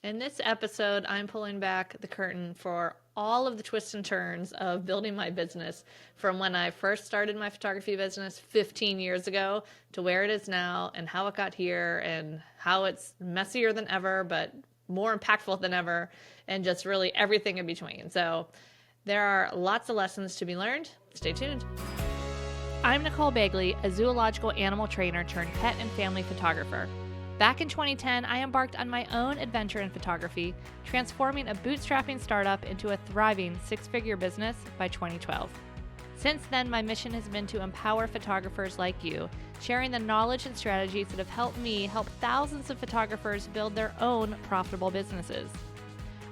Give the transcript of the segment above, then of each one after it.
In this episode, I'm pulling back the curtain for all of the twists and turns of building my business from when I first started my photography business 15 years ago to where it is now and how it got here and how it's messier than ever, but more impactful than ever, and just really everything in between. So there are lots of lessons to be learned. Stay tuned. I'm Nicole Begley, a zoological animal trainer turned pet and family photographer. Back in 2010, I embarked on my own adventure in photography, transforming a bootstrapping startup into a thriving six-figure business by 2012. Since then, my mission has been to empower photographers like you, sharing the knowledge and strategies that have helped me help thousands of photographers build their own profitable businesses.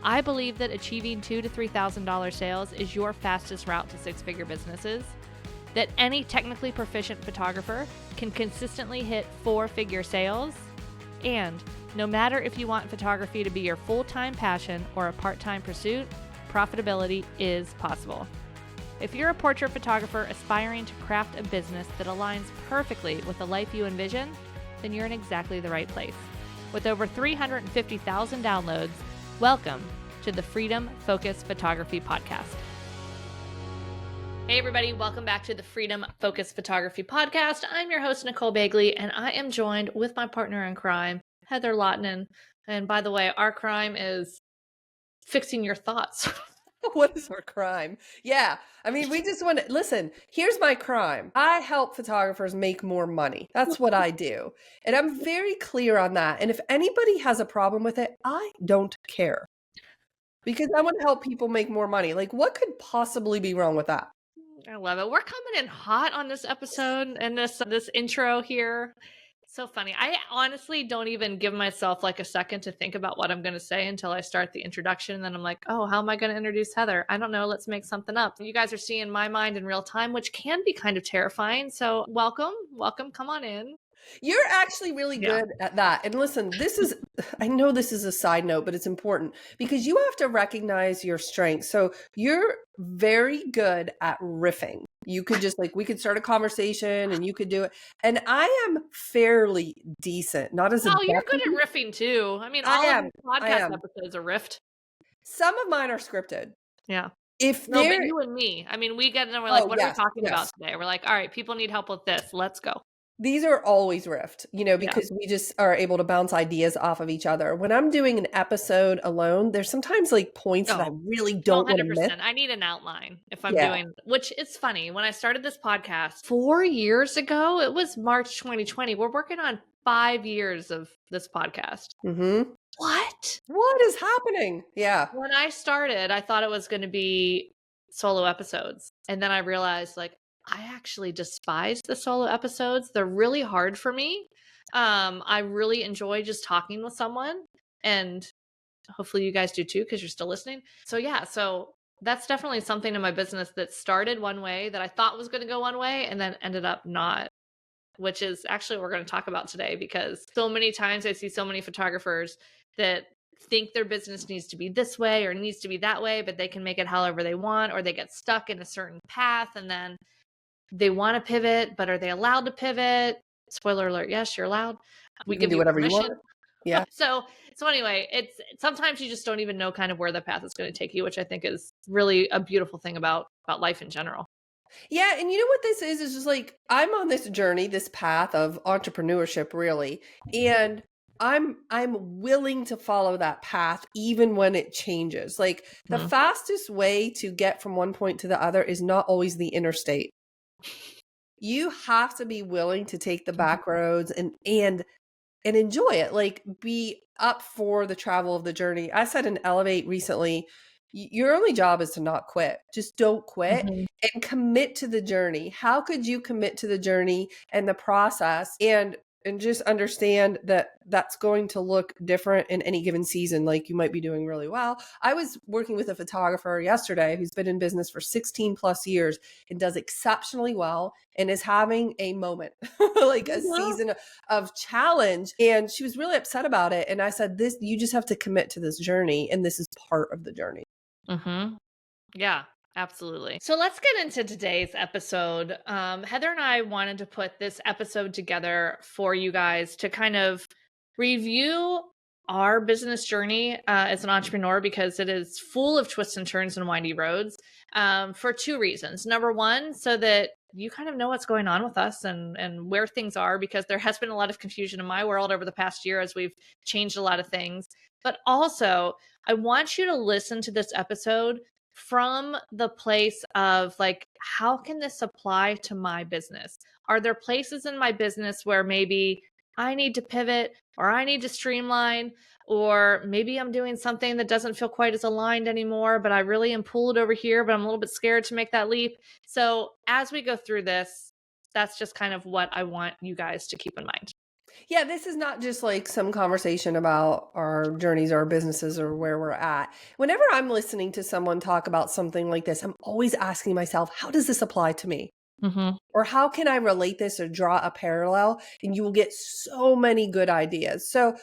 I believe that achieving $2,000 to $3,000 sales is your fastest route to six-figure businesses, that any technically proficient photographer can consistently hit four-figure sales, and no matter if you want photography to be your full-time passion or a part-time pursuit, profitability is possible. If you're a portrait photographer aspiring to craft a business that aligns perfectly with the life you envision, then you're in exactly the right place. With over 350,000 downloads, welcome to the Freedom Focus Photography Podcast. Hey everybody, welcome back to the Freedom Focus Photography Podcast. I'm your host, Nicole Begley, and I am joined with my partner in crime, Heather Lotnan. And by the way, our crime is fixing your thoughts. What is our crime? Yeah. I mean, we just want to listen. Here's my crime. I help photographers make more money. That's what I do. And I'm very clear on that. And if anybody has a problem with it, I don't care because I want to help people make more money. Like, what could possibly be wrong with that? I love it. We're coming in hot on this episode and this intro here. So funny. I honestly don't even give myself like a second to think about what I'm going to say until I start the introduction. And then I'm like, oh, how am I going to introduce Heather? I don't know. Let's make something up. You guys are seeing my mind in real time, which can be kind of terrifying. So welcome. Come on in. You're actually really good at that. And listen, I know this is a side note, but it's important because you have to recognize your strengths. So you're very good at riffing. You could just we could start a conversation and you could do it. And I am fairly decent, not as a you're good at riffing too. I mean, all of the podcast episodes are riffed. Some of mine are scripted. Yeah. But you and me. I mean, we get in and we're like, what are we talking about today? We're like, all right, people need help with this. Let's go. These are always riffed, because we just are able to bounce ideas off of each other. When I'm doing an episode alone, there's sometimes points that I really don't want to miss. I need an outline if I'm doing, which is funny. When I started this podcast 4 years ago, it was March 2020. We're working on 5 years of this podcast. Mm-hmm. What is happening? Yeah. When I started, I thought it was going to be solo episodes. And then I realized I actually despise the solo episodes. They're really hard for me. I really enjoy just talking with someone, and hopefully you guys do too, because you're still listening. So that's definitely something in my business that started one way that I thought was going to go one way and then ended up not, which is actually what we're going to talk about today, because so many times I see so many photographers that think their business needs to be this way or needs to be that way, but they can make it however they want, or they get stuck in a certain path and then they want to pivot, but are they allowed to pivot? Spoiler alert, yes, you're allowed. We can do whatever you want. Yeah. So anyway, it's sometimes you just don't even know kind of where the path is going to take you, which I think is really a beautiful thing about life in general. Yeah. And you know what this is just I'm on this journey, this path of entrepreneurship, really. And I'm willing to follow that path even when it changes. The fastest way to get from one point to the other is not always the interstate. You have to be willing to take the back roads and enjoy it. Be up for the travel of the journey. I said in Elevate recently, your only job is to not quit. Just don't quit and commit to the journey. How could you commit to the journey and the process and just understand that that's going to look different in any given season? You might be doing really well. I was working with a photographer yesterday who's been in business for 16 plus years and does exceptionally well and is having a moment, a season of challenge. And she was really upset about it. And I said, you just have to commit to this journey. And this is part of the journey. Mm-hmm. Yeah. Absolutely. So let's get into today's episode. Heather and I wanted to put this episode together for you guys to kind of review our business journey as an entrepreneur because it is full of twists and turns and windy roads for two reasons. Number one, so that you kind of know what's going on with us and where things are, because there has been a lot of confusion in my world over the past year as we've changed a lot of things. But also, I want you to listen to this episode from the place of like, how can this apply to my business? Are there places in my business where maybe I need to pivot or I need to streamline, or maybe I'm doing something that doesn't feel quite as aligned anymore, but I really am pulled over here, but I'm a little bit scared to make that leap. So as we go through this, that's just kind of what I want you guys to keep in mind. Yeah, this is not just like some conversation about our journeys, our businesses, or where we're at. Whenever I'm listening to someone talk about something like this, I'm always asking myself, how does this apply to me? Mm-hmm. Or how can I relate this or draw a parallel? And you will get so many good ideas. So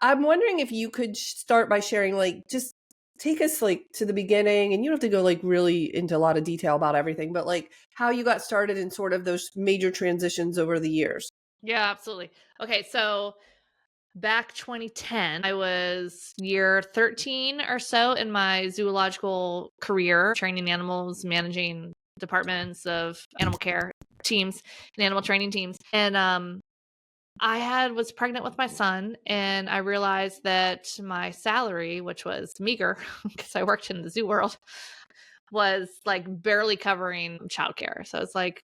I'm wondering if you could start by sharing, like, just take us like to the beginning, and you don't have to go like really into a lot of detail about everything, but like how you got started in sort of those major transitions over the years. Yeah, absolutely. Okay, so back 2010, I was year 13 or so in my zoological career, training animals, managing departments of animal care teams and animal training teams. And was pregnant with my son, and I realized that my salary, which was meager because I worked in the zoo world, was like barely covering childcare. So it's like,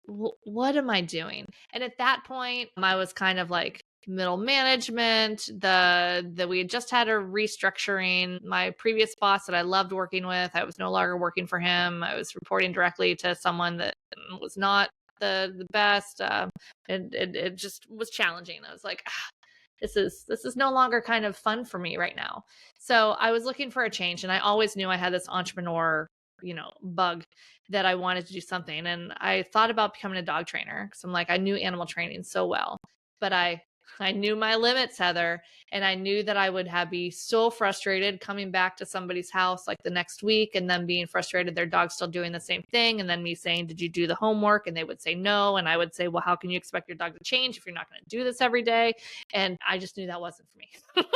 what am I doing? And at that point, I was kind of like middle management. We had just had a restructuring. My previous boss that I loved working with, I was no longer working for him. I was reporting directly to someone that was not the best. It just was challenging. I was like, this is no longer kind of fun for me right now. So I was looking for a change, and I always knew I had this entrepreneur bug that I wanted to do something. And I thought about becoming a dog trainer because I'm like, I knew animal training so well, but I knew my limits, Heather, and I knew that I would be so frustrated coming back to somebody's house like the next week and them being frustrated their dog's still doing the same thing, and then me saying, did you do the homework? And they would say no, and I would say, well, how can you expect your dog to change if you're not going to do this every day? And I just knew that wasn't for me.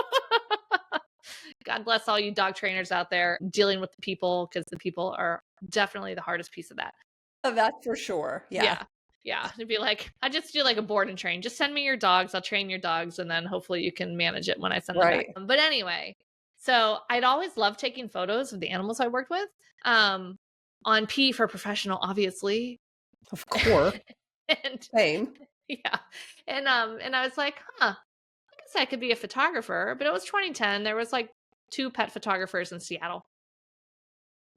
God bless all you dog trainers out there dealing with the people, because the people are definitely the hardest piece of that. Oh, that's for sure. Yeah. Yeah. It'd be like, I just do like a board and train. Just send me your dogs. I'll train your dogs, and then hopefully you can manage it when I send them back. But anyway, so I'd always loved taking photos of the animals I worked with. On P for professional, obviously. Of course. And same. Yeah. And I was like, I guess I could be a photographer. But it was 2010. There was like 2 pet photographers in Seattle.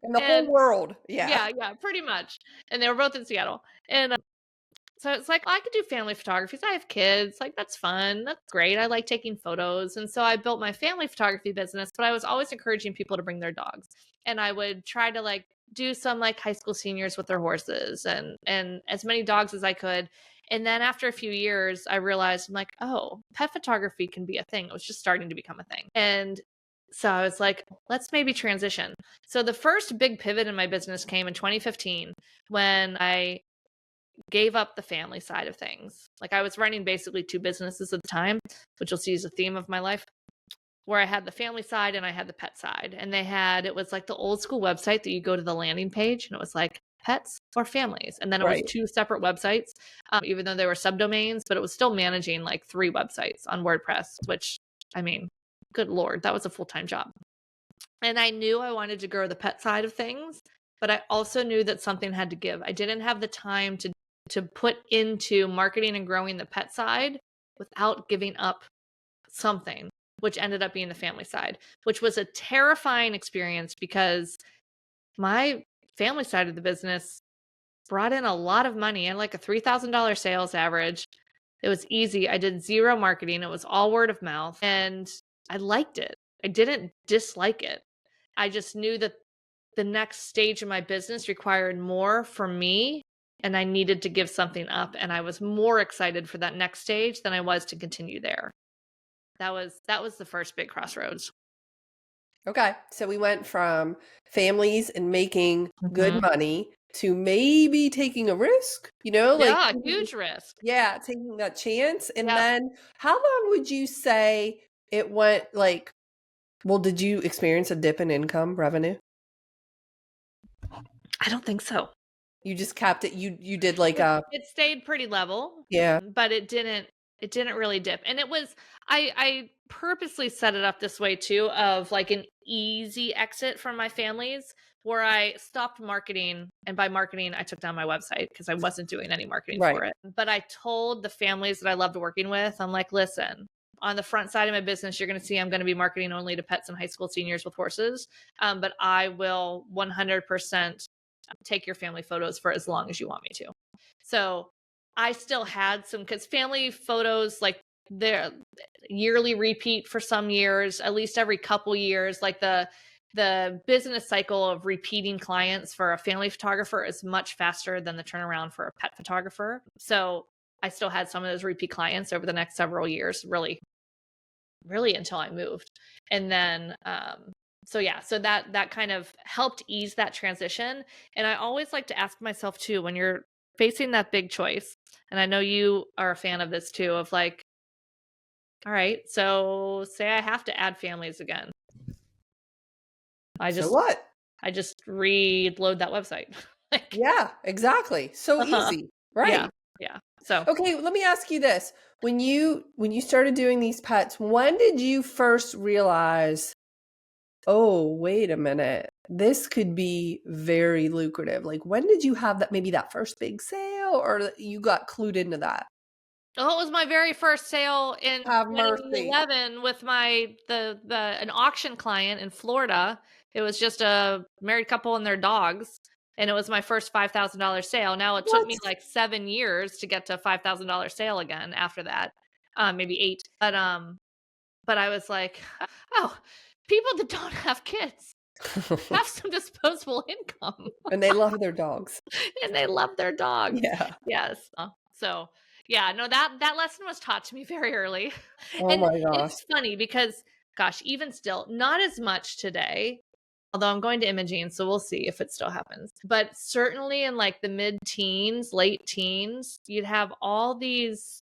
In the whole world. Yeah. Yeah, pretty much. And they were both in Seattle. And so it's like, I could do family photography. I have kids. Like, that's fun. That's great. I like taking photos. And so I built my family photography business, but I was always encouraging people to bring their dogs. And I would try to like do some like high school seniors with their horses and as many dogs as I could. And then after a few years, I realized, I'm like, oh, pet photography can be a thing. It was just starting to become a thing. And so I was like, let's maybe transition. So the first big pivot in my business came in 2015 when I gave up the family side of things. Like, I was running basically 2 businesses at the time, which you'll see is a theme of my life, where I had the family side and I had the pet side. And it was like the old school website that you go to the landing page and it was like pets or families. And then it was 2 separate websites, even though they were subdomains, but it was still managing like 3 websites on WordPress, which, I mean, good Lord, that was a full-time job. And I knew I wanted to grow the pet side of things, but I also knew that something had to give. I didn't have the time to put into marketing and growing the pet side without giving up something, which ended up being the family side, which was a terrifying experience because my family side of the business brought in a lot of money and like a $3,000 sales average. It was easy. I did 0 marketing. It was all word of mouth, and I liked it. I didn't dislike it. I just knew that the next stage of my business required more from me, and I needed to give something up. And I was more excited for that next stage than I was to continue there. That was the first big crossroads. Okay. So we went from families and making good money to maybe taking a risk, Yeah, huge risk. Yeah, taking that chance. And then how long would you say it went like, well, did you experience a dip in income revenue? I don't think so. You just capped it. You did like a, It stayed pretty level, yeah, but it didn't really dip. And it was I purposely set it up this way too, of like an easy exit from my families, where I stopped marketing, and by marketing I took down my website because I wasn't doing any marketing right. for it. But I told the families that I loved working with, I'm like, listen, on the front side of my business, you're going to see I'm going to be marketing only to pets and high school seniors with horses. But I will 100% take your family photos for as long as you want me to. So I still had some, because family photos, like they're yearly repeat for some years, at least every couple years. Like the business cycle of repeating clients for a family photographer is much faster than the turnaround for a pet photographer. So I still had some of those repeat clients over the next several years, really, really until I moved. And then so yeah, so that kind of helped ease that transition. And I always like to ask myself too, when you're facing that big choice, and I know you are a fan of this too, of like, all right, so say I have to add families again. I So just what? reload that website. Like, Yeah, exactly. So uh-huh. easy, Yeah. right? Yeah. So Okay, let me ask you this. When you started doing these pets, when did you first realize, oh, wait a minute, this could be very lucrative? Like when did you have that, maybe that first big sale, or you got clued into that? oh, it was my very first sale in Have mercy. 2011 with an auction client in Florida. It was just a married couple and their dogs, and it was my first $5,000 sale. Now it took What? me like 7 years to get to a $5,000 sale again after that. Maybe 8. But I was like, "Oh, people that don't have kids have some disposable income." And they love their dogs. And they love their dogs. Yeah. Yes. So yeah, no, that lesson was taught to me very early. Oh And my gosh. it's funny because, gosh, even still, not as much today. Although I'm going to imaging, so we'll see if it still happens. But certainly in like the mid-teens, late teens, you'd have all these,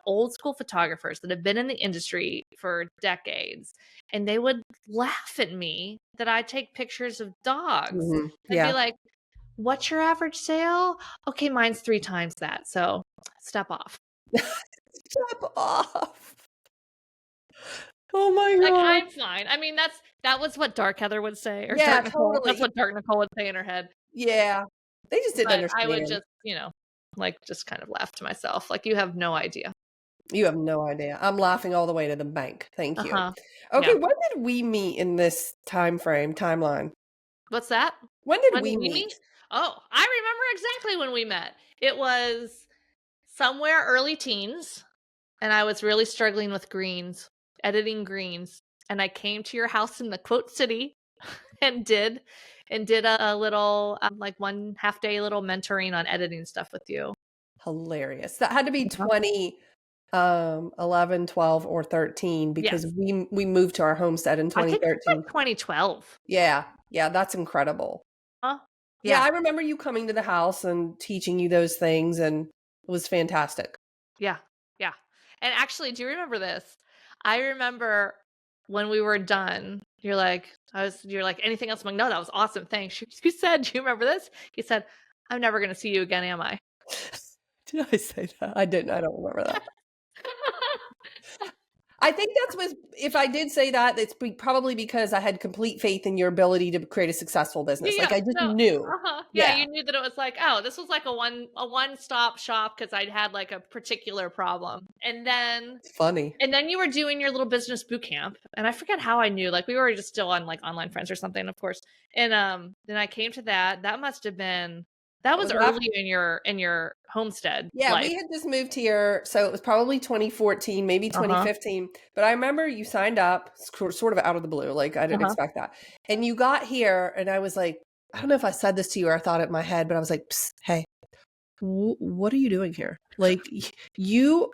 old school photographers that have been in the industry for decades, and they would laugh at me that I take pictures of dogs. I'd be Yeah. like, what's your average sale? Okay, mine's 3 times that. So step off. Step off. Oh my Like, god. I'm fine. I mean, that was what Dark Heather would say, or Yeah, Dark Nicole. That's totally. what Dark Nicole would say in her head. Yeah. They just didn't But I would understand. just, like just kind of laugh to myself. Like, you have no idea. You have no idea. I'm laughing all the way to the bank. Thank you. Uh-huh. Okay, Yeah. when did we meet in this timeline? What's that? When did When did we we meet? meet? Oh, I remember exactly when we met. It was somewhere early teens, and I was really struggling with greens, editing greens. And I came to your house in the Quote City and did a little like 1 half day little mentoring on editing stuff with you. Hilarious. That had to be Uh-huh. 20 11, 12, or 13 because Yes. we moved to our homestead in I think it was 2013. like 2012. Yeah. Yeah, that's incredible. Huh? Yeah, Yeah. I remember you coming to the house and teaching you those things, and it was fantastic. Yeah. Yeah. And actually, do you remember this? I remember when we were done, you're like, anything else? I'm like, no, that was awesome. Thanks. You said, do you remember this? He said, I'm never going to see you again, am I? Did I say that? I didn't. I don't remember that. I think that's was if I did say that, it's probably because I had complete faith in your ability to create a successful Yeah, business. Like yeah. I just No, knew. yeah, Yeah. you knew that it was like, oh, this was like a one-stop shop because I'd had like a particular problem. It's funny. And then you were doing your little business boot camp, and I forget how I knew. Like, we were just still on like Online Friends or something, of course. And then I came to that. That must have been that That was was after, early in your homestead yeah, life. we had just moved here, so it was probably 2014, maybe Uh-huh. 2015. But I remember you signed up sort of out of the blue, like I didn't Uh-huh. expect that. And you got here, and I was like, I don't know if I said this to you or I thought it in my head, but I was like, psst, hey, what are you doing here? Like you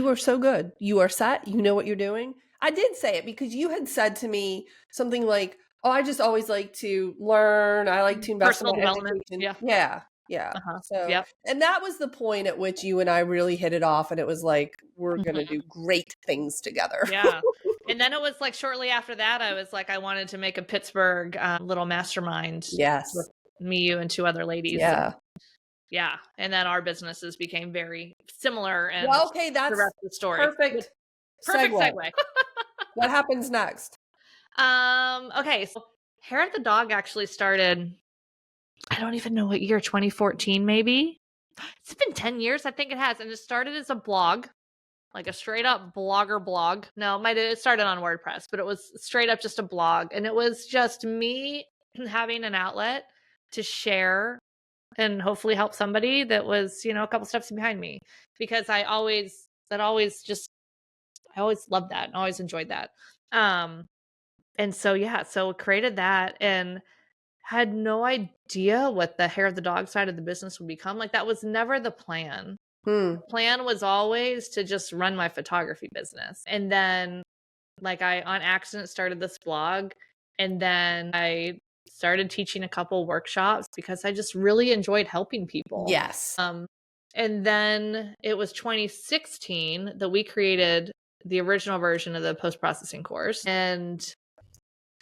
are so good. You are set. You know what you're doing. I did say it because you had said to me something like, oh, I just always like to learn. I like to invest in Personal my development. education. Yeah. Yeah. Yeah. Uh-huh. So, Yep. and that was the point at which you and I really hit it off, and it was like, we're going to Mhm. do great things together. Yeah. And then it was like shortly after that, I was like, I wanted to make a Pittsburgh little mastermind with Yes. me, you, and two other ladies. And Yeah. yeah. And then our businesses became very similar, and Well, okay, the that's rest of the story. Good. perfect Perfect segue. segue. What happens next? Okay. So Hair of the Dog actually started, I don't even know what year, 2014 maybe. It's been 10 years. I think it has. And it started as a blog, like a straight up blogger blog. No, it started on WordPress, but it was straight up just a blog. And it was just me having an outlet to share and hopefully help somebody that was, a couple steps behind me, because I always loved that and always enjoyed that. And so, yeah, so created that and had no idea what the Hair of the Dog side of the business would become. Like, that was never the plan. Hmm. Plan was always to just run my photography business. And then like I on accident started this blog, and then I started teaching a couple workshops because I just really enjoyed helping people. Yes. And then it was 2016 that we created the original version of the post-processing course, and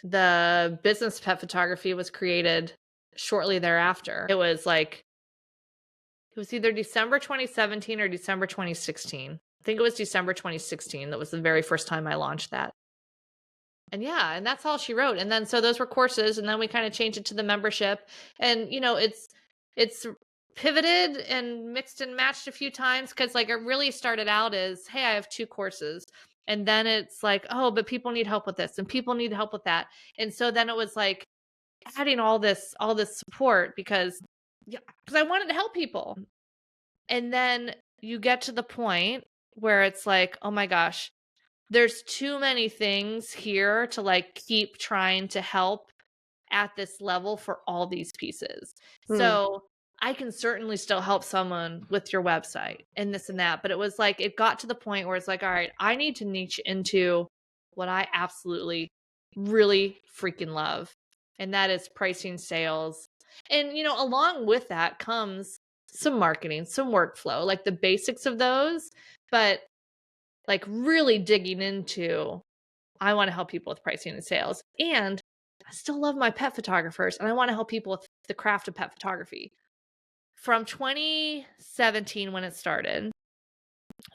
the business pet photography was created shortly thereafter. It was either December 2017 or December 2016. I think it was December 2016. That was the very first time I launched that. And yeah, and that's all she wrote. And then so those were courses, and then we kind of changed it to the membership. And it's pivoted and mixed and matched a few times, because like it really started out as, hey, I have 2 courses. And then it's like, oh, but people need help with this and people need help with that. And so then it was like adding all this support because I wanted to help people. And then you get to the point where it's like, oh my gosh, there's too many things here to like keep trying to help at this level for all these pieces. So I can certainly still help someone with your website and this and that. But it was like, it got to the point where it's like, all right, I need to niche into what I absolutely really freaking love. And that is pricing, sales. And, along with that comes some marketing, some workflow, like the basics of those. But like really digging into, I want to help people with pricing and sales. And I still love my pet photographers, and I want to help people with the craft of pet photography. From 2017, when it started,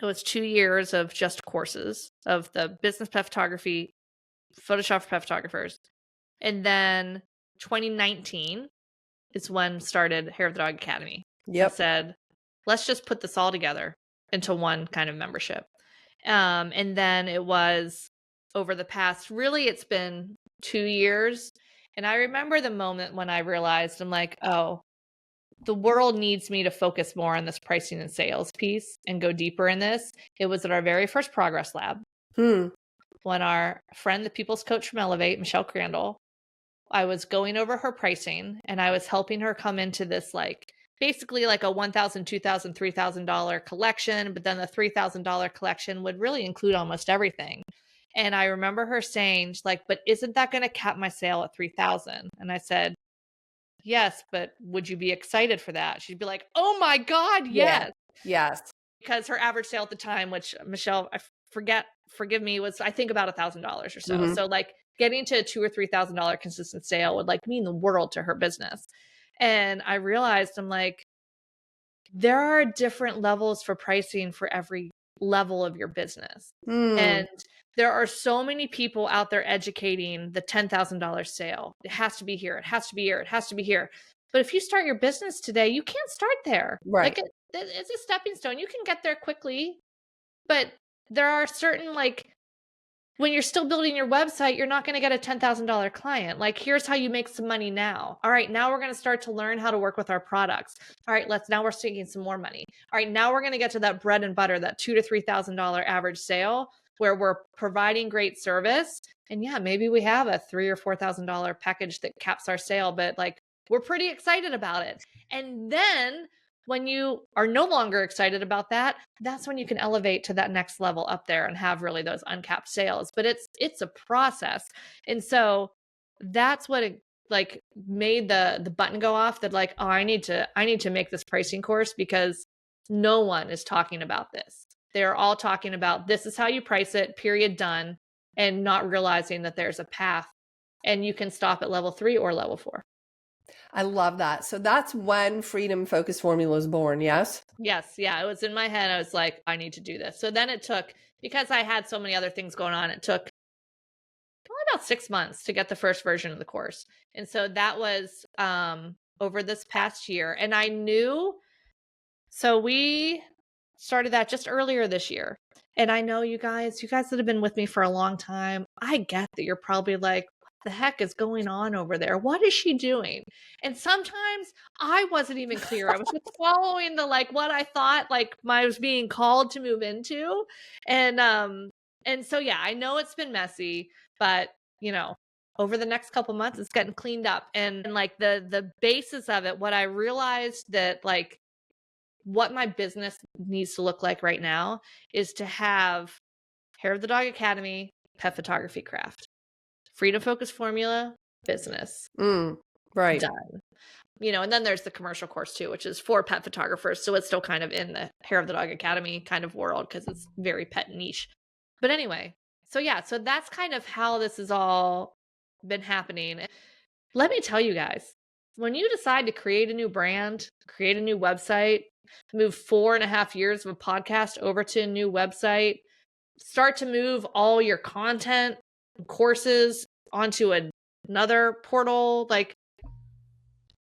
it was 2 years of just courses of the business pet photography, Photoshop for pet photographers. And then 2019 is when started Hair of the Dog Academy. Yep. I said, let's just put this all together into one kind of membership. And then it was over the past, really, it's been 2 years. And I remember the moment when I realized, I'm like, oh, the world needs me to focus more on this pricing and sales piece and go deeper in this. It was at our very first Progress Lab when our friend, the people's coach from Elevate, Michelle Crandall, I was going over her pricing and I was helping her come into this basically like a $1,000, $2,000, $3,000 collection, but then the $3,000 collection would really include almost everything. And I remember her saying, she's like, but isn't that going to cap my sale at 3,000? And I said, yes, but would you be excited for that? She'd be like, oh my God, yes. Yeah. Yes. Because her average sale at the time, which Michelle, forgive me, was I think about $1,000 or so. Mhm. So like getting to a $2,000 or $3,000 consistent sale would like mean the world to her business. And I realized, I'm like, there are different levels for pricing for every level of your business. And there are so many people out there educating the $10,000 sale. It has to be here. It has to be here. It has to be here. But if you start your business today, you can't start there. Right. Like it's a stepping stone. You can get there quickly, but there are certain when you're still building your website, you're not going to get a $10,000 client. Like, here's how you make some money now. All right, now we're going to start to learn how to work with our products. All right, now we're taking some more money. All right, now we're going to get to that bread and butter, that $2,000 to $3,000 average sale where we're providing great service. And yeah, maybe we have a $3,000 or $4,000 package that caps our sale, but we're pretty excited about it. And then when you are no longer excited about that, that's when you can elevate to that next level up there and have really those uncapped sales. But it's a process. And so that's what like made the button go off that like, oh, I need to make this pricing course because no one is talking about this. They're all talking about this is how you price it, period, done, and not realizing that there's a path and you can stop at level 3 or level 4. I love that. So that's when Freedom Focus Formula was born, yes? Yes, yeah, it was in my head. I was like, I need to do this. So then it took, because I had so many other things going on, it took probably about 6 months to get the first version of the course. And so that was over this past year. And I knew, so we started that just earlier this year. And I know you guys that have been with me for a long time, I get that you're probably like, what the heck is going on over there? What is she doing? And sometimes I wasn't even clear. I was just following the like what I thought like I was being called to move into. And so yeah, I know it's been messy, but you know, over the next couple months it's getting cleaned up. And like the basis of it, what I realized that like what my business needs to look like right now is to have Hair of the Dog Academy, pet photography craft, Freedom Focus Formula, business. Right. Done. You know, and then there's the commercial course too, which is for pet photographers. So it's still kind of in the Hair of the Dog Academy kind of world because it's very pet niche. But anyway, so yeah, so that's kind of how this has all been happening. Let me tell you guys, when you decide to create a new brand, create a new website, move 4.5 years of a podcast over to a new website, start to move all your content, courses onto another portal, like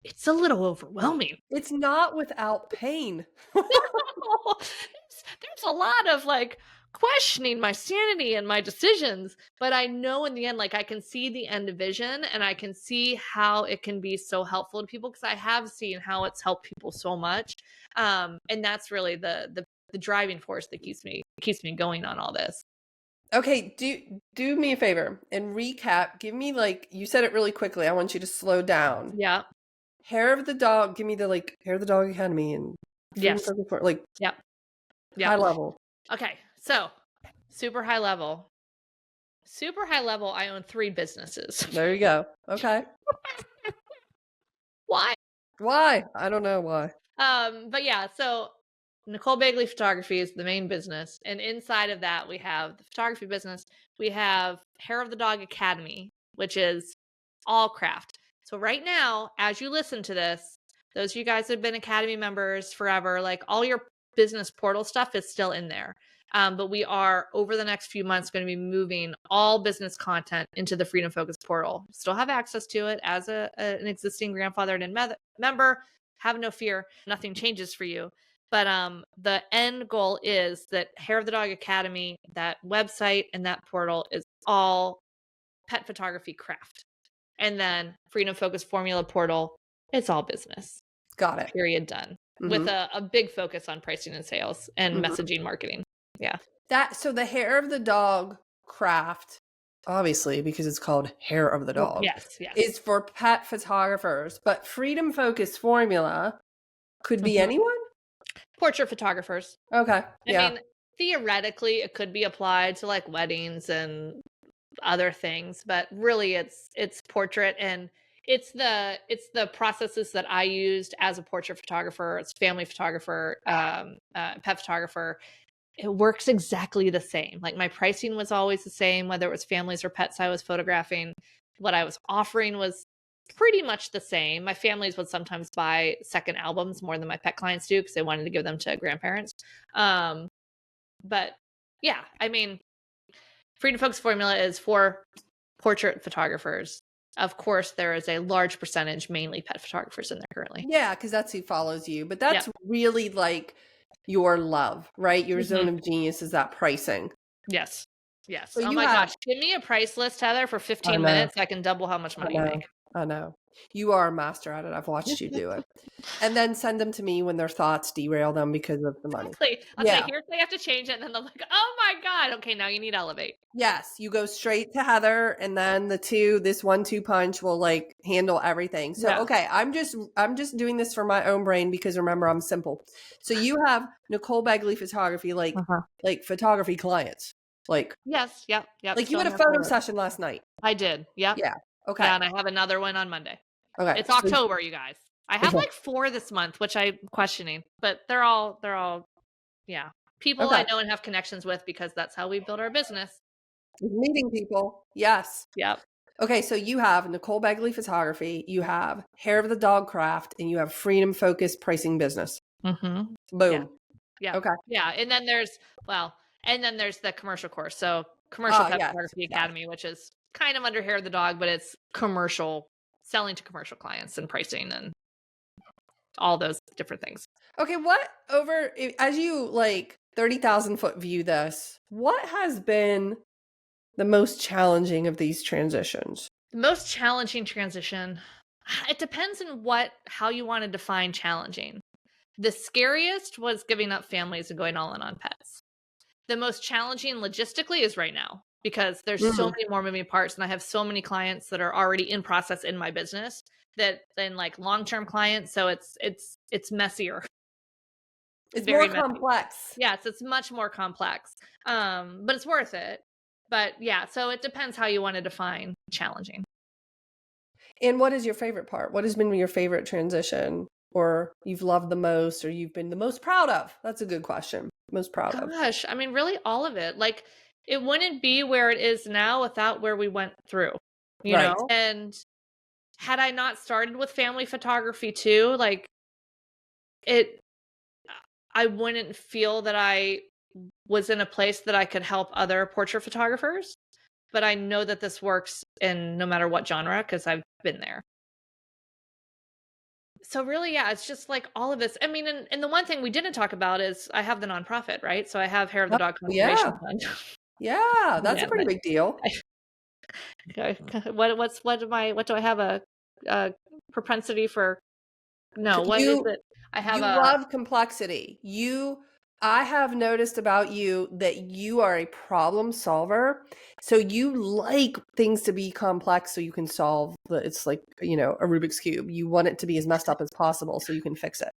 it's a little overwhelming. It's not without pain. There's a lot of like questioning my sanity and my decisions, but I know in the end, like I can see the end vision and I can see how it can be so helpful to people because I have seen how it's helped people so much. And that's really the driving force that keeps me going on all this. Okay, do me a favor and recap. Give me like you said it really quickly. I want you to slow down. Yeah. Hair of the Dog. Give me the like Hair of the Dog Academy and Yes. like Yeah. high level. Okay, so super high level. Super high level. I own 3 businesses. There you go. Okay. Why? Why? I don't know why. But yeah, so Nicole Begley Photography is the main business. And inside of that, we have the photography business. We have Hair of the Dog Academy, which is all craft. So right now, as you listen to this, those of you guys that have been Academy members forever, like all your business portal stuff is still in there. But we are, over the next few months, going to be moving all business content into the Freedom Focus portal. Still have access to it as an existing grandfathered in member. Have no fear. Nothing changes for you. But the end goal is that Hair of the Dog Academy, that website and that portal is all pet photography craft. And then Freedom Focus Formula portal, it's all business. Got it. Period, done. Mm-hmm. With a big focus on pricing and sales and messaging marketing. Yeah. So the Hair of the Dog craft, obviously, because it's called Hair of the Dog. Yes. Is for pet photographers, but Freedom Focus Formula could be anyone? Portrait photographers. Okay. I mean, theoretically, it could be applied to like weddings and other things, but really it's portrait, and it's the processes that I used as a portrait photographer, as family photographer, pet photographer. It works exactly the same. Like my pricing was always the same, whether it was families or pets I was photographing. What I was offering was pretty much the same. My families would sometimes buy second albums more than my pet clients do because they wanted to give them to grandparents. But yeah, I mean, Freedom Focus Formula is for portrait photographers. Of course, there is a large percentage, mainly pet photographers in there currently. Yeah, because that's who follows you. But that's really like your love, right? Your zone of genius is that pricing. Yes. So oh my gosh, give me a price list, Heather, for 15 minutes. I can double how much money you make. I know. You are a master at it. I've watched you do it. And then send them to me when their thoughts derail them because of the money. Exactly. I'll say, here's they have to change it. And then they're like, oh my God. Okay, now you need Elevate. Yes. You go straight to Heather, and then this 1-2 punch will like handle everything. So, okay, I'm just doing this for my own brain because remember, I'm simple. So you have Nicole Begley Photography, like photography clients. Like, yes. Yep. Like you had a photo session last night. I did. Yep. Yeah. Okay. Yeah, and I have another one on Monday. Okay. It's October, you guys. I have Okay. like 4 this month, which I'm questioning, but they're all yeah, people I Okay. know and have connections with because that's how we build our business. Meeting people. Yes. Yep. Okay, so you have Nicole Begley Photography, you have Hair of the Dog Craft, and you have Freedom Focused Pricing Business. Mhm. Yeah. Boom. Yeah. Okay. Yeah, and then there's the commercial course. So, Commercial Pet Yes. Photography Yes. Academy, which is kind of under Hair of the Dog, but it's commercial, selling to commercial clients and pricing and all those different things. Okay, as you like 30,000 foot view this, what has been the most challenging of these transitions? The most challenging transition, it depends on how you want to define challenging. The scariest was giving up families and going all in on pets. The most challenging logistically is right now because there's so Mm. many more moving parts, and I have so many clients that are already in process in my business that then like long-term clients, so it's messier. It's It's more very messy. complex. Yes, it's much more complex. But it's worth it. But yeah, so it depends how you want to define challenging. And what is your favorite part? What has been your favorite transition, or you've loved the most, or you've been the most proud of? That's a good question. Most proud of. Gosh, I mean, really all of it. Like, it wouldn't be where it is now without where we went through, you Right. know? And had I not started with family photography too, like it, I wouldn't feel that I was in a place that I could help other portrait photographers. But I know that this works in no matter what genre because I've been there. So really, yeah, it's just like all of this. I mean, and the one thing we didn't talk about is I have the nonprofit, right? So I have Hair of the Oh, Dog Conservation yeah. Fund. Yeah, that's a Yeah, pretty but big deal. what do I have a propensity for? No, what is You it? I have you a love complexity. I have noticed about you that you are a problem solver. So you like things to be complex so you can solve it's like, a Rubik's cube. You want it to be as messed up as possible so you can fix it.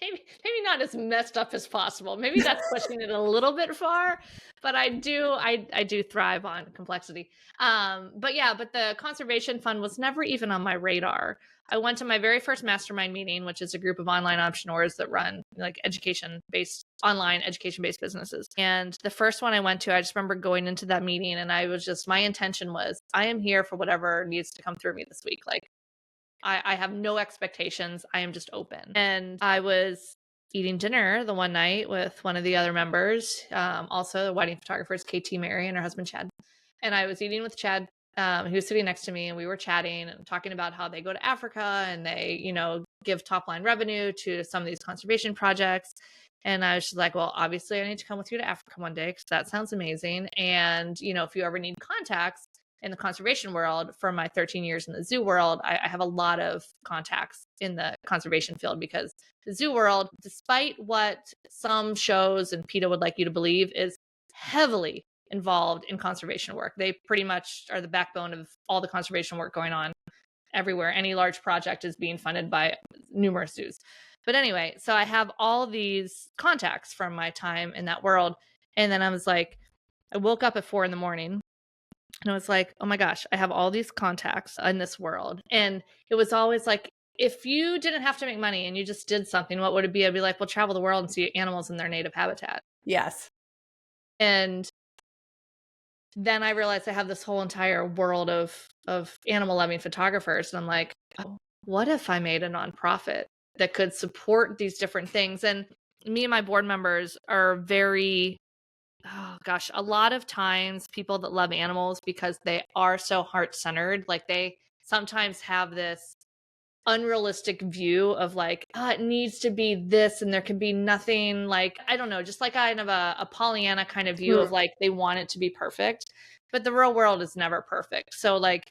maybe not as messed up as possible. Maybe that's pushing it a little bit far, but I do thrive on complexity. But the conservation fund was never even on my radar. I went to my very first mastermind meeting, which is a group of online entrepreneurs that run like online education based businesses. And the first one I went to, I just remember going into that meeting and my intention was, I am here for whatever needs to come through me this week. Like, I have no expectations. I am just open. And I was eating dinner the one night with one of the other members, also the wedding photographers, KT Mary and her husband, Chad. And I was eating with Chad. He was sitting next to me and we were chatting and talking about how they go to Africa and they, give top line revenue to some of these conservation projects. And I was just like, well, obviously I need to come with you to Africa one day because that sounds amazing. And, if you ever need contacts in the conservation world for my 13 years in the zoo world, I have a lot of contacts in the conservation field because the zoo world, despite what some shows and PETA would like you to believe, is heavily involved in conservation work. They pretty much are the backbone of all the conservation work going on everywhere. Any large project is being funded by numerous zoos. But anyway, so I have all these contacts from my time in that world. And then I was like, I woke up at 4 a.m. and I was like, oh my gosh, I have all these contacts in this world. And it was always like, if you didn't have to make money and you just did something, what would it be? I'd be like, well, travel the world and see animals in their native habitat. Yes. And then I realized I have this whole entire world of animal loving photographers. And I'm like, oh, what if I made a nonprofit that could support these different things? And me and my board members are very, oh gosh, a lot of times people that love animals because they are so heart-centered, like they sometimes have this unrealistic view of like, it needs to be this and there can be nothing, like, I don't know, just like kind of a Pollyanna kind of view of like they want it to be perfect, but the real world is never perfect. So like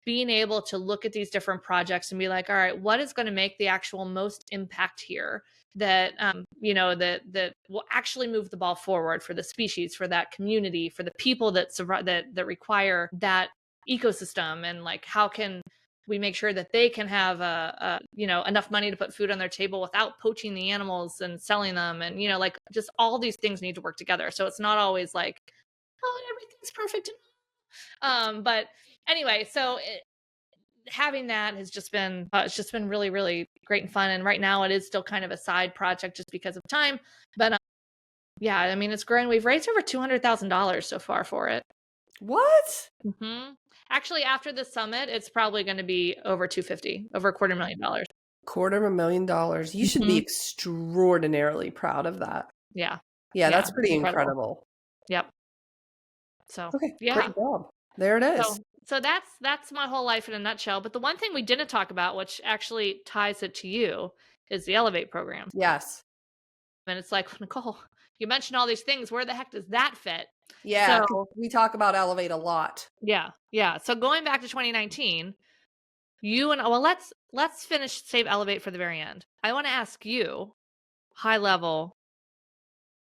being able to look at these different projects and be like, all right, what is going to make the actual most impact here that that will actually move the ball forward for the species, for that community, for the people that require that ecosystem, and like how can we make sure that they can have enough money to put food on their table without poaching the animals and selling them, and like just all these things need to work together. So it's not always like, oh, everything's perfect. But anyway, so having that has just been it's just been really, really great and fun. And right now it is still kind of a side project just because of time. But yeah, I mean, it's growing. We've raised over $200,000 so far for it. What? Actually, after the summit, it's probably going to be over 250, over $250,000. $250,000. You should be extraordinarily proud of that. Yeah. Yeah, that's pretty incredible. incredible. Yep. So Okay, yeah. great job. There it is. So that's my whole life in a nutshell. But the one thing we didn't talk about, which actually ties it to you, is the Elevate program. Yes. And it's like, Nicole, you mentioned all these things. Where the heck does that fit? Yeah, So, we talk about Elevate a lot. yeah. So going back to 2019, let's finish save Elevate for the very end. I want to ask you, high level,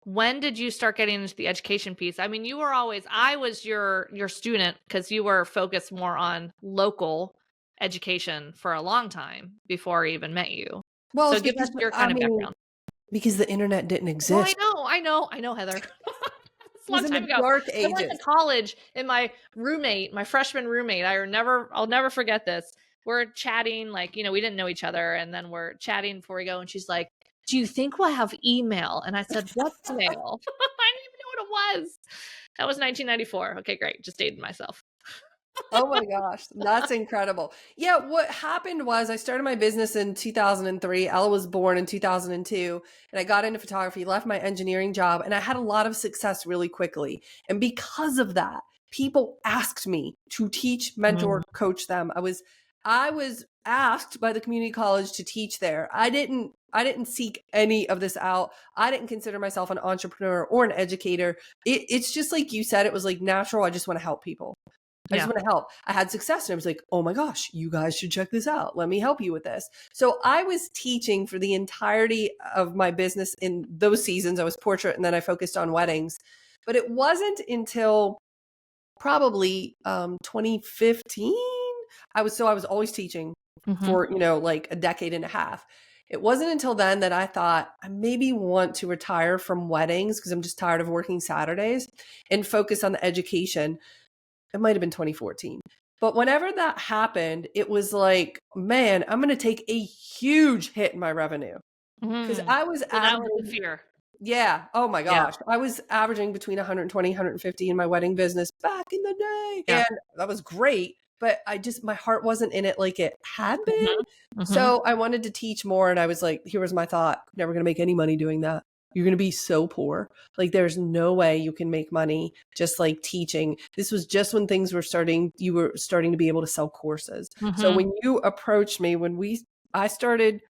when did you start getting into the education piece? I mean, I was your student because you were focused more on local education for a long time before I even met you. Well, So give us your kind of background. Because the internet didn't exist. Well, I know, Heather. It's a long time ago. Dark I went ages. to college, and my freshman roommate, I'll never forget this. We're chatting, like, we didn't know each other, and then we're chatting before we go, and she's like, "Do you think we'll have email?" And I said, "What's email?" I didn't even know what it was. That was 1994. Okay, great. Just dated myself. Oh my gosh, that's incredible. Yeah, what happened was I started my business in 2003. Ella was born in 2002, and I got into photography, left my engineering job, and I had a lot of success really quickly. And because of that, people asked me to teach, mentor, coach them. I was asked by the community college to teach there. I didn't seek any of this out. I didn't consider myself an entrepreneur or an educator. It's just like you said, it was like natural. I just want to help people. I just want to help. I had success and I was like, oh my gosh, you guys should check this out. Let me help you with this. So I was teaching for the entirety of my business in those seasons. I was portrait and then I focused on weddings. But it wasn't until probably 2015. I was always teaching for, like a decade and a half. It wasn't until then that I thought I maybe want to retire from weddings because I'm just tired of working Saturdays and focus on the education. It might have been 2014. But whenever that happened, it was like, man, I'm going to take a huge hit in my revenue. Because I was averaging fear. Yeah. Oh my gosh. Yeah. I was averaging between 120, 150 in my wedding business back in the day. Yeah. And that was great. But my heart wasn't in it like it had been. So I wanted to teach more. And I was like, here was my thought. Never going to make any money doing that. You're going to be so poor. Like there's no way you can make money just like teaching. This was just when you were starting to be able to sell courses. So when you approached me, I created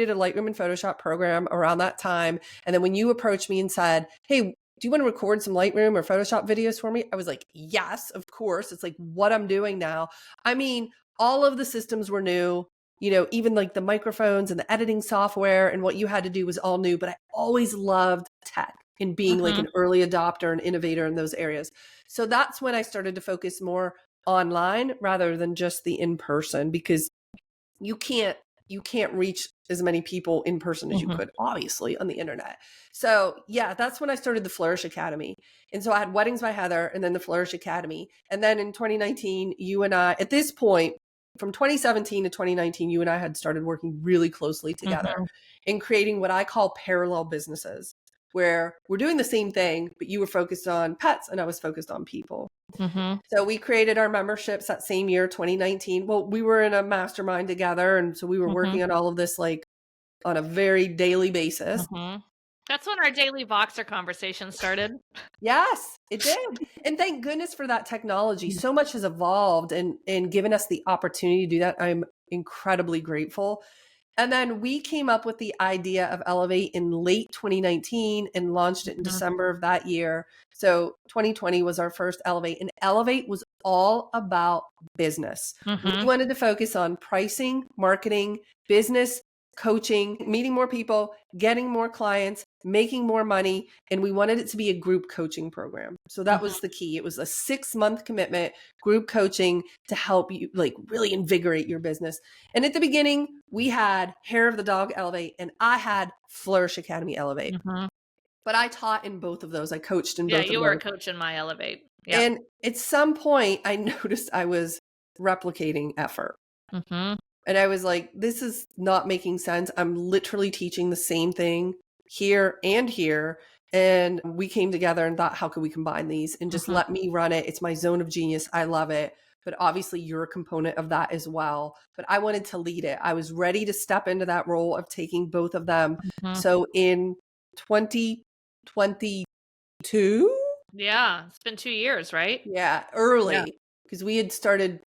a Lightroom and Photoshop program around that time. And then when you approached me and said, hey, do you want to record some Lightroom or Photoshop videos for me? I was like, yes, of course. It's like what I'm doing now. I mean, all of the systems were new. Even like the microphones and the editing software and what you had to do was all new, but I always loved tech and being like an early adopter and innovator in those areas. So that's when I started to focus more online rather than just the in-person, because you can't reach as many people in person as you could, obviously, on the internet. So yeah, that's when I started the Flourish Academy. And so I had Weddings by Heather and then the Flourish Academy. And then in 2019, you and I, at this point, from 2017 to 2019, you and I had started working really closely together in creating what I call parallel businesses, where we're doing the same thing, but you were focused on pets and I was focused on people. So we created our memberships that same year, 2019. Well, we were in a mastermind together. And so we were working on all of this like on a very daily basis. That's when our daily Voxer conversation started. Yes, it did. And thank goodness for that technology. So much has evolved and given us the opportunity to do that. I'm incredibly grateful. And then we came up with the idea of Elevate in late 2019 and launched it in December of that year. So 2020 was our first Elevate, and Elevate was all about business. We wanted to focus on pricing, marketing, business, coaching, meeting more people, getting more clients, making more money. And we wanted it to be a group coaching program. So that was the key. It was a 6-month commitment, group coaching to help you like really invigorate your business. And at the beginning, we had Hair of the Dog Elevate and I had Flourish Academy Elevate. But I taught in both of those. I coached in both of those. Yeah, you were a coach in my Elevate. And at some point, I noticed I was replicating effort. Mm-hmm. And I was like, this is not making sense. I'm literally teaching the same thing here and here. And we came together and thought, how could we combine these and just Mm-hmm. let me run it? It's my zone of genius. I love it. But obviously, you're a component of that as well. But I wanted to lead it. I was ready to step into that role of taking both of them. Mm-hmm. So in 2022, Yeah, it's been 2 years, right? yeah, early, because we had started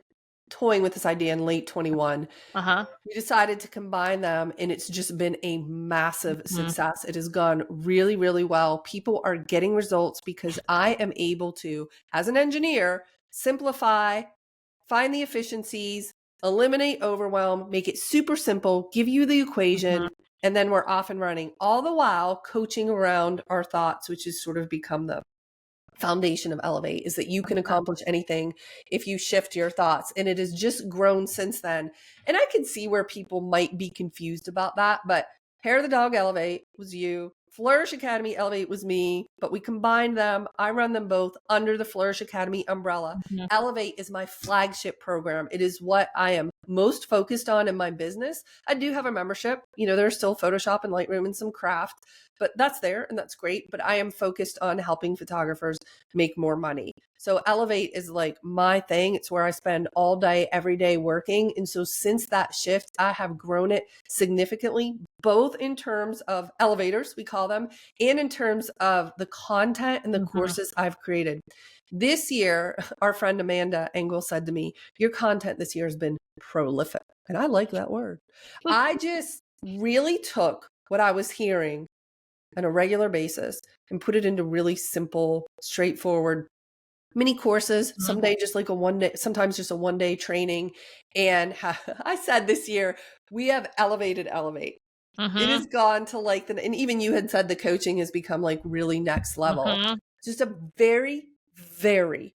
toying with this idea in late 21. Uh-huh. We decided to combine them, and it's just been a massive Mm-hmm. success. It has gone really, really well. People are getting results because I am able to, as an engineer, simplify, find the efficiencies, eliminate overwhelm, make it super simple, give you the equation, Mm-hmm. and then we're off and running. All the while coaching around our thoughts, which has sort of become the foundation of Elevate, is that you can accomplish anything if you shift your thoughts. And it has just grown since then. And I can see where people might be confused about that, but Hair of the Dog Elevate was you. Flourish Academy Elevate was me, but we combined them. I run them both under the Flourish Academy umbrella. Mm-hmm. Elevate is my flagship program. It is what I am most focused on in my business. I do have a membership. There's still Photoshop and Lightroom and some craft, but that's there and that's great. But I am focused on helping photographers make more money. So Elevate is like my thing. It's where I spend all day, every day working. And so since that shift, I have grown it significantly, both in terms of elevators, we call them, and in terms of the content and the courses I've created. This year, our friend Amanda Engel said to me, your content this year has been prolific. And I like that word. I just really took what I was hearing on a regular basis and put it into really simple, straightforward mini courses, someday just like a one day, sometimes just a 1 day training. And I said this year, we have elevated Elevate. It has gone to like and even you had said the coaching has become like really next level. Just a very, very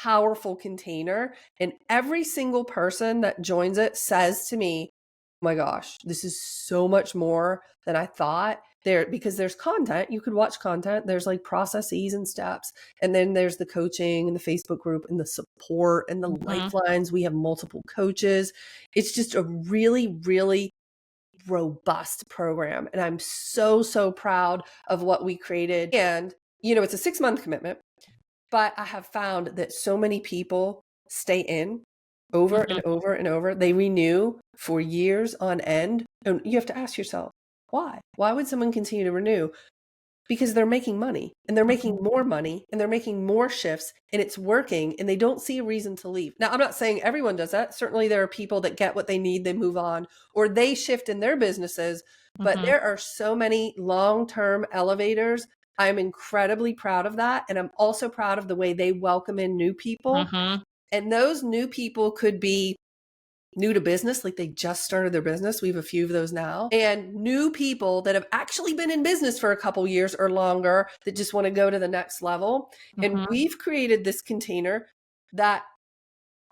powerful container. And every single person that joins it says to me, oh my gosh, this is so much more than I thought. Because there's content, you could watch content. There's like processes and steps. And then there's the coaching and the Facebook group and the support and the lifelines. We have multiple coaches. It's just a really, really robust program. And I'm so, so proud of what we created. And, it's a 6-month commitment, but I have found that so many people stay in over and over and over. They renew for years on end. And you have to ask yourself, why? Why would someone continue to renew? Because they're making money and they're making more money and they're making more shifts and it's working and they don't see a reason to leave. Now, I'm not saying everyone does that. Certainly there are people that get what they need, they move on, or they shift in their businesses. But there are so many long-term elevators. I'm incredibly proud of that. And I'm also proud of the way they welcome in new people. And those new people could be new to business, like they just started their business. We have a few of those now. And new people that have actually been in business for a couple years or longer that just want to go to the next level. And we've created this container that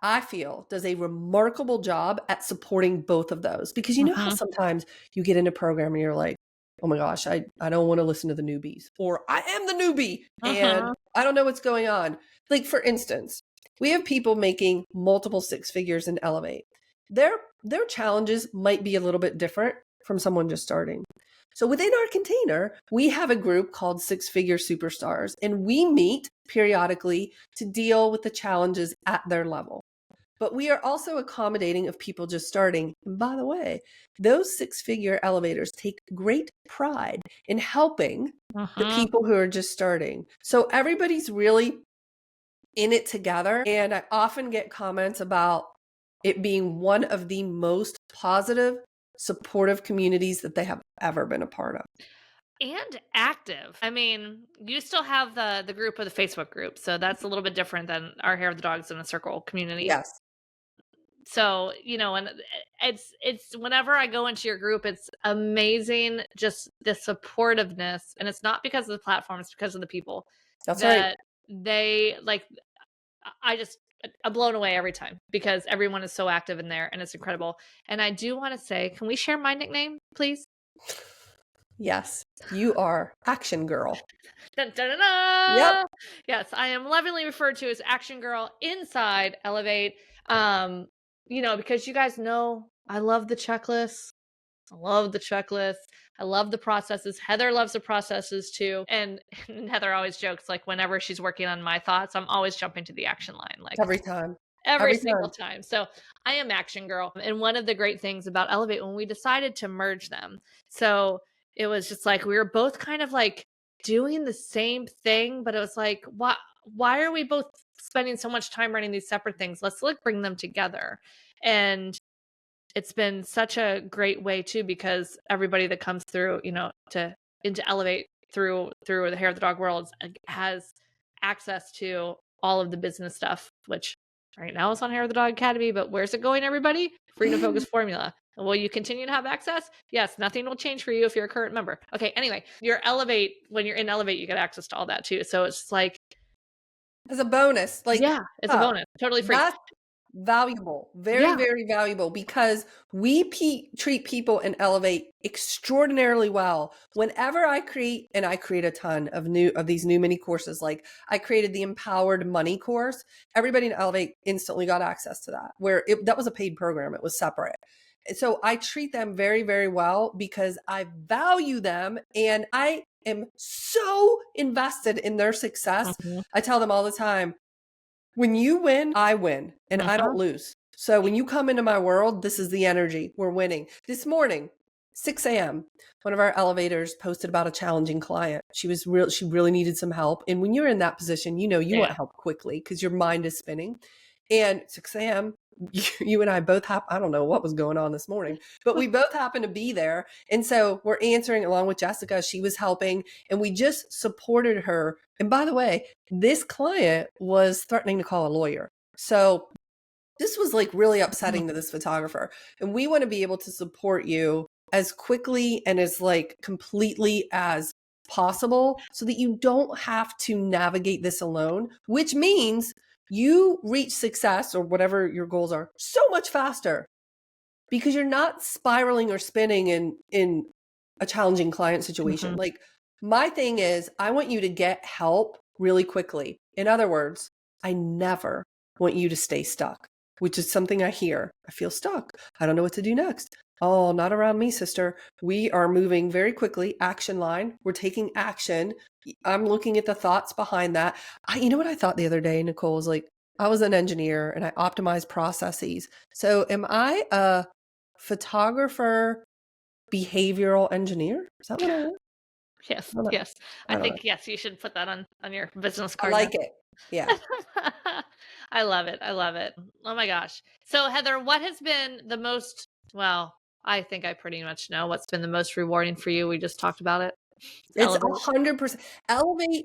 I feel does a remarkable job at supporting both of those. Because you know how sometimes you get in a program and you're like, oh my gosh, I don't want to listen to the newbies, or I am the newbie and I don't know what's going on. Like for instance, we have people making multiple 6 figures in Elevate. Their challenges might be a little bit different from someone just starting. So within our container, we have a group called 6-Figure Superstars, and we meet periodically to deal with the challenges at their level. But we are also accommodating of people just starting. And by the way, those 6-figure elevators take great pride in helping the people who are just starting. So everybody's really in it together. And I often get comments about it being one of the most positive, supportive communities that they have ever been a part of. And active. I mean, you still have the group of the Facebook group, so that's a little bit different than our Hair of the Dogs in a Circle community. Yes. So, and it's whenever I go into your group, it's amazing, just the supportiveness. And it's not because of the platform, it's because of the people. That's that right. They like, I'm blown away every time because everyone is so active in there and it's incredible. And I do want to say, can we share my nickname, please? Yes, you are Action Girl. Dun, dun, dun, dun. Yep. Yes, I am lovingly referred to as Action Girl inside Elevate. Because you guys know I love the checklist. I love the checklist. I love the processes. Heather loves the processes too. And, and Heather always jokes, like, whenever she's working on my thoughts, I'm always jumping to the action line, like Every time. every Every single time. time. So I am action girl. And one of the great things about Elevate, when we decided to merge them, so it was just like we were both kind of like doing the same thing, but it was like, why are we both spending so much time running these separate things? Let's like bring them together. And it's been such a great way too, because everybody that comes through, to into Elevate through the Hair of the Dog world has access to all of the business stuff, which right now is on Hair of the Dog Academy. But where's it going, everybody? Freedom Focus Formula. Will you continue to have access? Yes, nothing will change for you if you're a current member. Okay, anyway, when you're in Elevate, you get access to all that too. So it's like, As a bonus, like, yeah, it's a bonus, totally free. that's valuable, very, Yeah. very valuable, because we treat people and Elevate extraordinarily well. Whenever I create a ton of these new mini courses, like I created the Empowered Money course, everybody in Elevate instantly got access to that, where that was a paid program. It was separate. So I treat them very, very well because I value them and I am so invested in their success. Mhm. I tell them all the time, when you win, I win, and I don't lose. So when you come into my world, this is the energy. We're winning. This morning, 6 a.m., one of our elevators posted about a challenging client. She really needed some help. And when you're in that position, you want help quickly because your mind is spinning. And 6 a.m., you and I both I don't know what was going on this morning, but we both happened to be there. And so we're answering along with Jessica. She was helping and we just supported her. And by the way, this client was threatening to call a lawyer. So this was like really upsetting to this photographer. And we want to be able to support you as quickly and as like completely as possible so that you don't have to navigate this alone, which means you reach success or whatever your goals are so much faster because you're not spiraling or spinning in a challenging client situation. Mhm. Like my thing is I want you to get help really quickly. In other words, I never want you to stay stuck, which is something I hear. I feel stuck. I don't know what to do next. Oh, not around me, sister. We are moving very quickly. Action line. We're taking action. I'm looking at the thoughts behind that. You know what I thought the other day, Nicole, was like, I was an engineer and I optimized processes. So am I a photographer behavioral engineer? Is that what I am? Yes, I don't know. yes. I I don't know. think, yes, you should put that on your business I card now. like it. Yeah. I love it. I love it. Oh my gosh. So Heather, what has been the most, well, I think I pretty much know what's been the most rewarding for you. We just talked about it. It's Elevate. 100%.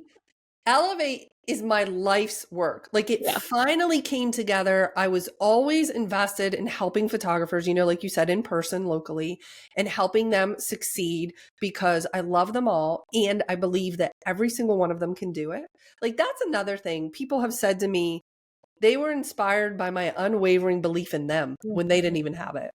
Elevate is my life's work. Like it Yeah. finally came together. I was always invested in helping photographers, like you said, in person locally and helping them succeed because I love them all. And I believe that every single one of them can do it. Like that's another thing. People have said to me, they were inspired by my unwavering belief in them when they didn't even have it.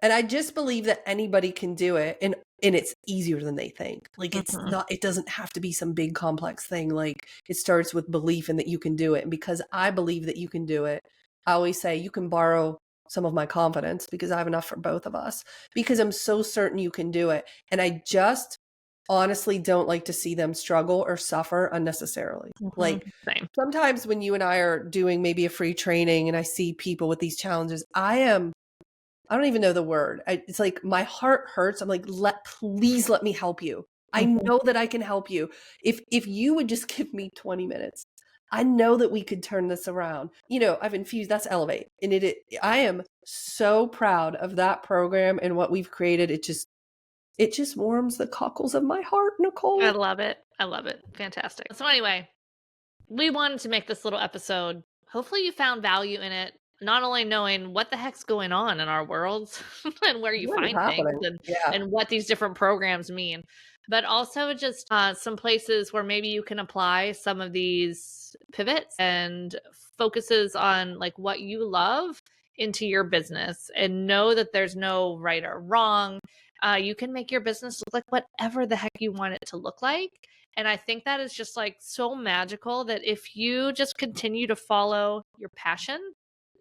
And I just believe that anybody can do it. And it's easier than they think. Like it's not, it doesn't have to be some big complex thing. Like it starts with belief in that you can do it. And because I believe that you can do it, I always say you can borrow some of my confidence because I have enough for both of us because I'm so certain you can do it. And I just honestly don't like to see them struggle or suffer unnecessarily. Like Same. sometimes when you and I are doing maybe a free training and I see people with these challenges, I don't even know the word. It's like my heart hurts. I'm like, please let me help you. I know that I can help you. If you would just give me 20 minutes, I know that we could turn this around. I've infused, that's Elevate. And I am so proud of that program and what we've created. It just warms the cockles of my heart, Nicole. I love it. I love it. Fantastic. So anyway, we wanted to make this little episode. Hopefully you found value in it. Not only knowing what the heck's going on in our worlds and where you What is find things happening? Yeah. and what these different programs mean, but also just some places where maybe you can apply some of these pivots and focuses on like what you love into your business and know that there's no right or wrong. You can make your business look like whatever the heck you want it to look like. And I think that is just like so magical that if you just continue to follow your passion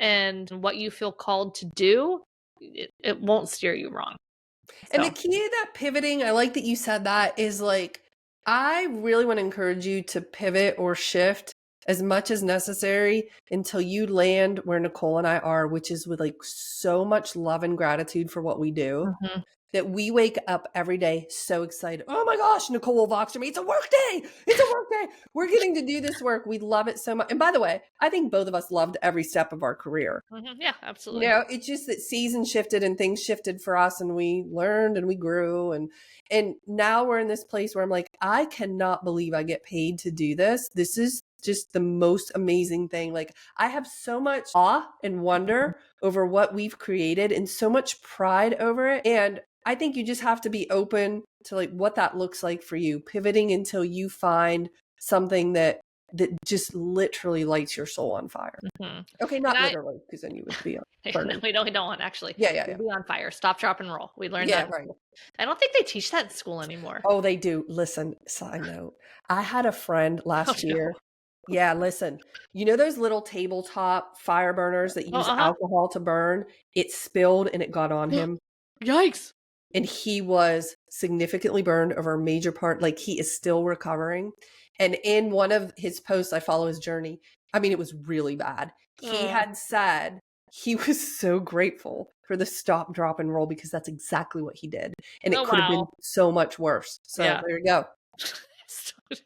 and what you feel called to do, it won't steer you wrong. And the So, key to that pivoting, I like that you said that, is like, I really want to encourage you to pivot or shift as much as necessary until you land where Nicole and I are, which is with like so much love and gratitude for what we do. mhm, That we wake up every day so excited. Oh my gosh, Nicole Voxer me. It's a work day. It's a work day. We're getting to do this work. We love it so much. And by the way, I think both of us loved every step of our career. yeah, absolutely. It's just that season shifted and things shifted for us and we learned and we grew and now we're in this place where I'm like, I cannot believe I get paid to do this. This is just the most amazing thing. Like I have so much awe and wonder over what we've created and so much pride over it. And I think you just have to be open to like what that looks like for you, pivoting until you find something that just literally lights your soul on fire. Mhm. Okay, And not I literally, because then you would be no, burning. we don't want actually. Yeah, yeah, We'll yeah. be on fire. Stop, drop, and roll. We learned Yeah, that in right. school. I don't think they teach that in school anymore. Oh, they do. Listen, side note. I had a friend Oh last no. year. Yeah, listen. You know those little tabletop fire burners that Oh, use alcohol to burn? It spilled and it got on him. Yikes. And he was significantly burned over a major part. Like he is still recovering. And in one of his posts, I follow his journey. I mean, it was really bad. He Oh, had said he was so grateful for the stop, drop, and roll because that's exactly what he did. And it oh could have been wow. so much worse. So Yeah. there you go.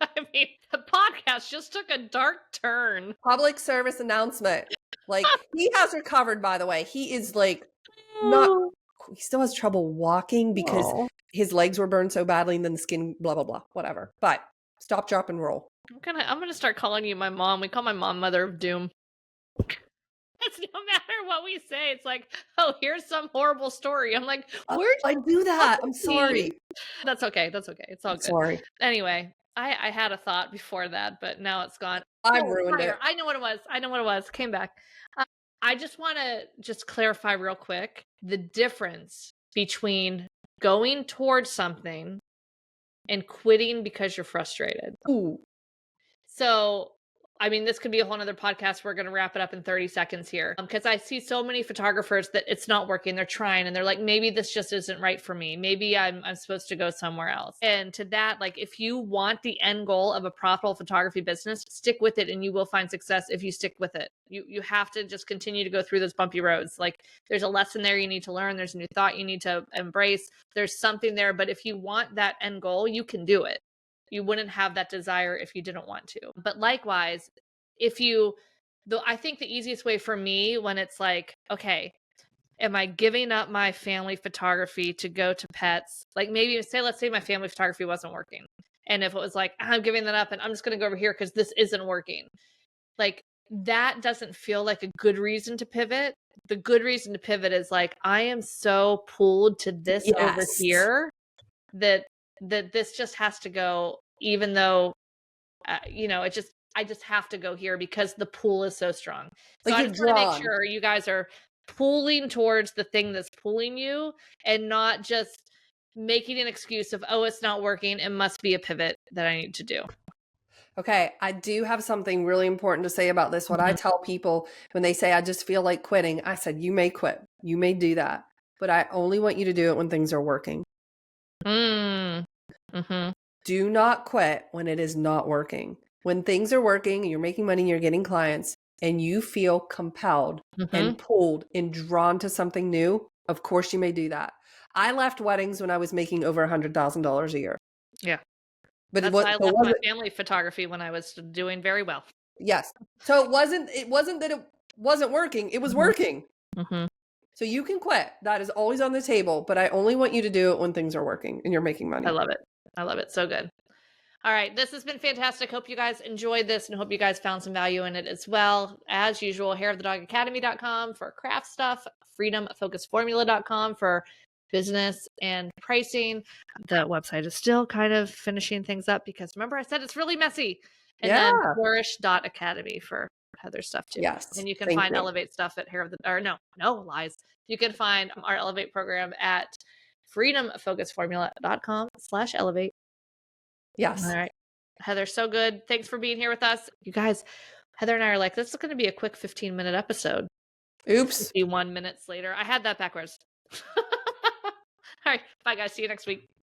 I mean, the podcast just took a dark turn. Public service announcement. Like he has recovered, by the way. He is like not, he still has trouble walking because Oh. his legs were burned so badly and then the skin, blah, blah, blah, whatever. But stop, drop, and roll. I'm gonna start calling you my mom. We call my mom Mother of Doom. It's no matter what we say. It's like, oh, here's some horrible story. I'm like, where'd I do that. I'm sorry. That's okay. That's okay. It's all I'm good. sorry. Anyway, I had a thought before that, but now it's gone. I Oh, ruined fire. it. I know what it was. I know what it was. Came back. Uh, I just want to just clarify real quick the difference between going towards something and quitting because you're frustrated. Ooh. So, I mean, this could be a whole nother podcast. We're going to wrap it up in 30 seconds here. Because I see so many photographers that it's not working. They're trying and they're like, maybe this just isn't right for me. Maybe I'm supposed to go somewhere else. And to that, like, if you want the end goal of a profitable photography business, stick with it and you will find success if you stick with it. You have to just continue to go through those bumpy roads. Like, there's a lesson there you need to learn. There's a new thought you need to embrace. There's something there. But if you want that end goal, you can do it. You wouldn't have that desire if you didn't want to. But likewise, I think the easiest way for me when it's like, okay, am I giving up my family photography to go to pets? Like let's say my family photography wasn't working. And if it was like, I'm giving that up and I'm just going to go over here because this isn't working. Like that doesn't feel like a good reason to pivot. The good reason to pivot is like, I am so pulled to this over Yes. here that this just has to go, even though I just have to go here because the pull is so strong. So Like I you're just want to make drawn. sure you guys are pulling towards the thing that's pulling you and not just making an excuse of, oh, it's not working. It must be a pivot that I need to do. Okay, I do have something really important to say about this. What I tell people when they say, I just feel like quitting, I said, you may quit. You may do that. But I only want you to do it when things are working. Mm-hmm. Do not quit when it is not working. When things are working, you're making money, you're getting clients, and you feel compelled and pulled and drawn to something new, of course you may do that. I left weddings when I was making over $100,000 a year. Yeah. But That's why I left my family photography when I was doing very well. Yes. So it wasn't that it wasn't working. It was working. Mm-hmm. So you can quit. That is always on the table, but I only want you to do it when things are working and you're making money. I love it. I love it. So good. All right. This has been fantastic. Hope you guys enjoyed this and hope you guys found some value in it as well. As usual, hairofthedogacademy.com for craft stuff, freedomfocusformula.com for business and pricing. The website is still kind of finishing things up because remember I said it's really messy. And then flourish.academy for Heather stuff too. Yes. And you can find Elevate stuff at no lies. You can find our Elevate program at freedomfocusformula.com/elevate. Yes. All right. Heather, so good. Thanks for being here with us. You guys, Heather and I are like, this is going to be a quick 15-minute episode. Oops. 51 minutes later. I had that backwards. All right. Bye, guys. See you next week.